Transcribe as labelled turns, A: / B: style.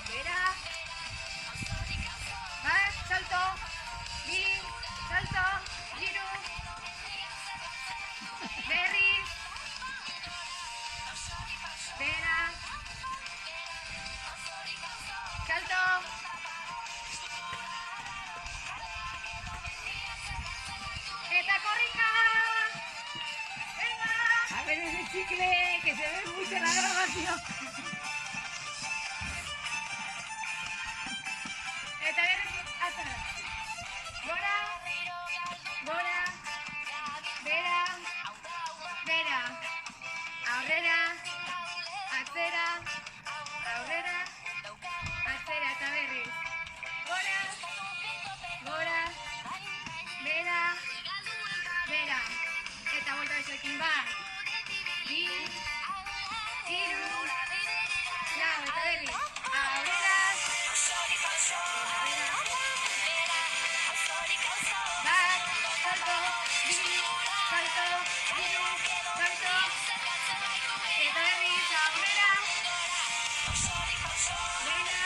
A: bera, bat, salto, bi, salto, hiru, berriz, bera, salto, eta korrika, venga.
B: A ver ese chicle, que se ve mucho en la grabación.
A: Eta berriz, azara. Gora, gora, bera, bera, aurrera, atzera, aurrera, atzera eta berriz. Gora, gora, bera, bera. Eta volta besoekin bat, bi, hiru, lau, eta berriz. Aurrera, bat, salto, bi, salto, hiru, salto, eta berriz, aurrera, bera,